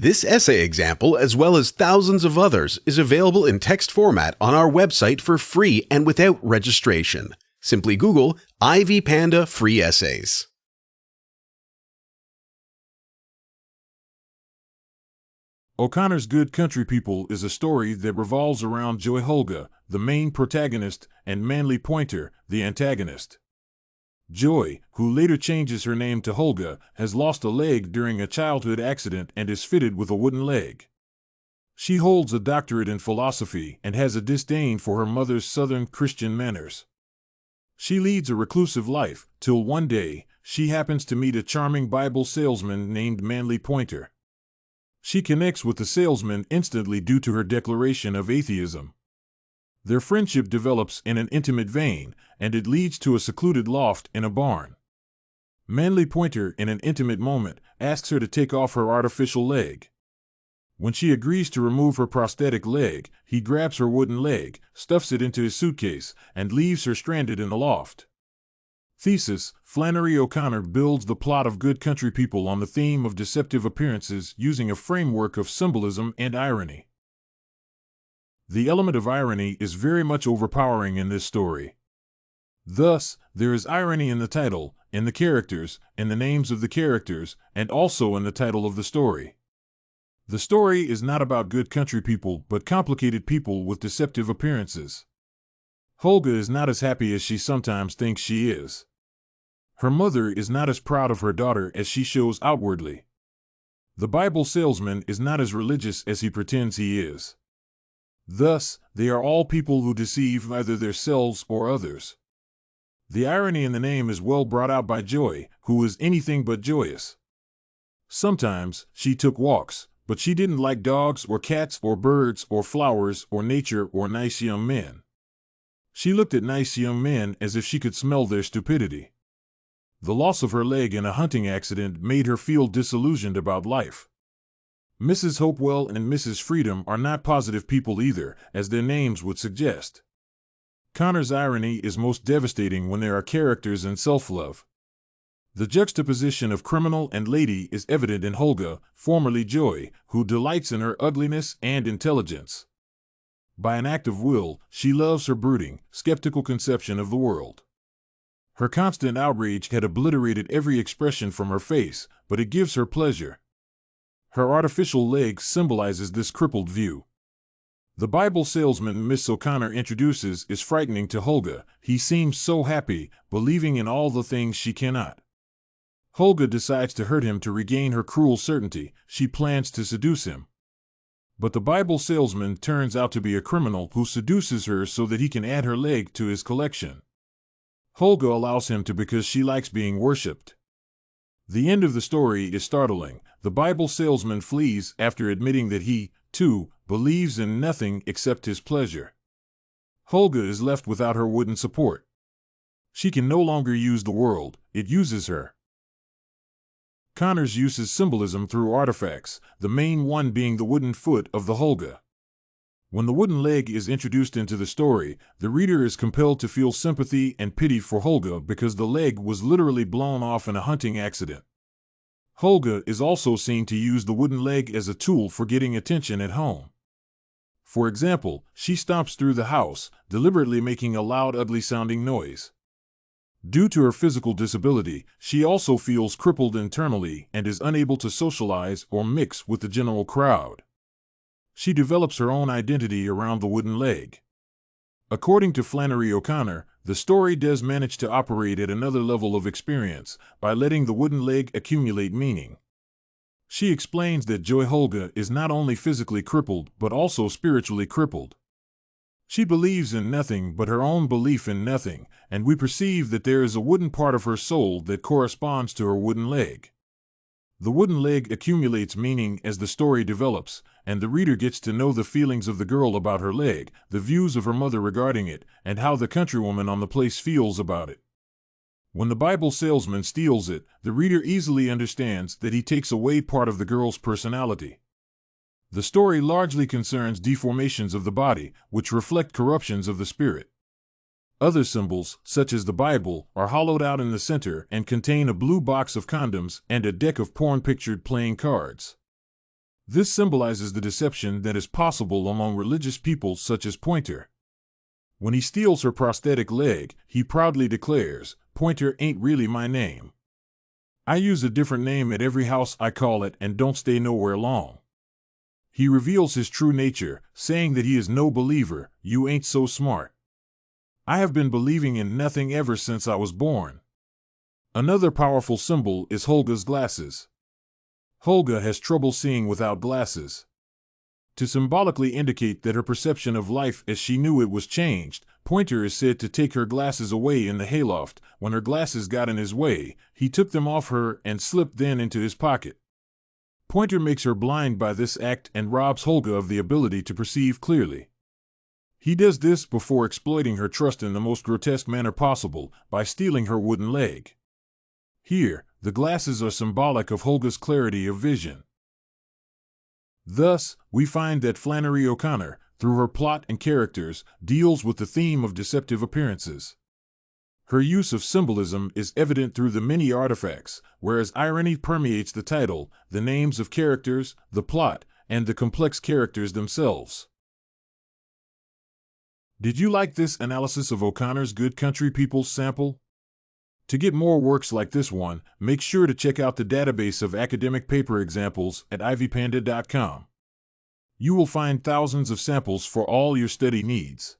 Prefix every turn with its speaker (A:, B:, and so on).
A: This essay example, as well as thousands of others, is available in text format on our website for free and without registration. Simply Google Ivy Panda Free Essays.
B: O'Connor's Good Country People is a story that revolves around Joy Holga, the main protagonist, and Manly Pointer, the antagonist. Joy, who later changes her name to Holga, has lost a leg during a childhood accident and is fitted with a wooden leg. She holds a doctorate in philosophy and has a disdain for her mother's Southern Christian manners. She leads a reclusive life, till one day, she happens to meet a charming Bible salesman named Manly Pointer. She connects with the salesman instantly due to her declaration of atheism. Their friendship develops in an intimate vein, and it leads to a secluded loft in a barn. Manly Pointer, in an intimate moment, asks her to take off her artificial leg. When she agrees to remove her prosthetic leg, he grabs her wooden leg, stuffs it into his suitcase, and leaves her stranded in the loft. Thesis: Flannery O'Connor builds the plot of Good Country People on the theme of deceptive appearances using a framework of symbolism and irony. The element of irony is very much overpowering in this story. Thus, there is irony in the title, in the characters, in the names of the characters, and also in the title of the story. The story is not about good country people, but complicated people with deceptive appearances. Holga is not as happy as she sometimes thinks she is. Her mother is not as proud of her daughter as she shows outwardly. The Bible salesman is not as religious as he pretends he is. Thus, they are all people who deceive either themselves or others. The irony in the name is well brought out by Joy, who is anything but joyous. Sometimes, she took walks, but she didn't like dogs or cats or birds or flowers or nature or nice young men. She looked at nice young men as if she could smell their stupidity. The loss of her leg in a hunting accident made her feel disillusioned about life. Mrs. Hopewell and Mrs. Freedom are not positive people either, as their names would suggest. Connor's irony is most devastating when there are characters and self-love. The juxtaposition of criminal and lady is evident in Holga, formerly Joy, who delights in her ugliness and intelligence. By an act of will, she loves her brooding, skeptical conception of the world. Her constant outrage had obliterated every expression from her face, but it gives her pleasure. Her artificial leg symbolizes this crippled view. The Bible salesman Miss O'Connor introduces is frightening to Holga. He seems so happy, believing in all the things she cannot. Holga decides to hurt him to regain her cruel certainty. She plans to seduce him. But the Bible salesman turns out to be a criminal who seduces her so that he can add her leg to his collection. Holga allows him to because she likes being worshipped. The end of the story is startling. The Bible salesman flees after admitting that he, too, believes in nothing except his pleasure. Holga is left without her wooden support. She can no longer use the world, it uses her. Connors uses symbolism through artifacts, the main one being the wooden foot of the Holga. When the wooden leg is introduced into the story, the reader is compelled to feel sympathy and pity for Holga because the leg was literally blown off in a hunting accident. Holga is also seen to use the wooden leg as a tool for getting attention at home. For example, she stomps through the house, deliberately making a loud, ugly-sounding noise. Due to her physical disability, she also feels crippled internally and is unable to socialize or mix with the general crowd. She develops her own identity around the wooden leg. According to Flannery O'Connor, the story does manage to operate at another level of experience by letting the wooden leg accumulate meaning. She explains that Joy Holga is not only physically crippled but also spiritually crippled. She believes in nothing but her own belief in nothing, and we perceive that there is a wooden part of her soul that corresponds to her wooden leg. The wooden leg accumulates meaning as the story develops, and the reader gets to know the feelings of the girl about her leg, the views of her mother regarding it, and how the countrywoman on the place feels about it. When the Bible salesman steals it, the reader easily understands that he takes away part of the girl's personality. The story largely concerns deformations of the body, which reflect corruptions of the spirit. Other symbols, such as the Bible, are hollowed out in the center and contain a blue box of condoms and a deck of porn-pictured playing cards. This symbolizes the deception that is possible among religious people such as Pointer. When he steals her prosthetic leg, he proudly declares, "Pointer ain't really my name. I use a different name at every house I call at and don't stay nowhere long." He reveals his true nature, saying that he is no believer. "You ain't so smart. I have been believing in nothing ever since I was born." Another powerful symbol is Holga's glasses. Holga has trouble seeing without glasses. To symbolically indicate that her perception of life as she knew it was changed, Pointer is said to take her glasses away in the hayloft. When her glasses got in his way, he took them off her and slipped them into his pocket. Pointer makes her blind by this act and robs Holga of the ability to perceive clearly. He does this before exploiting her trust in the most grotesque manner possible, by stealing her wooden leg. Here, the glasses are symbolic of Holga's clarity of vision. Thus, we find that Flannery O'Connor, through her plot and characters, deals with the theme of deceptive appearances. Her use of symbolism is evident through the many artifacts, whereas irony permeates the title, the names of characters, the plot, and the complex characters themselves. Did you like this analysis of O'Connor's Good Country People's sample? To get more works like this one, make sure to check out the database of academic paper examples at ivypanda.com. You will find thousands of samples for all your study needs.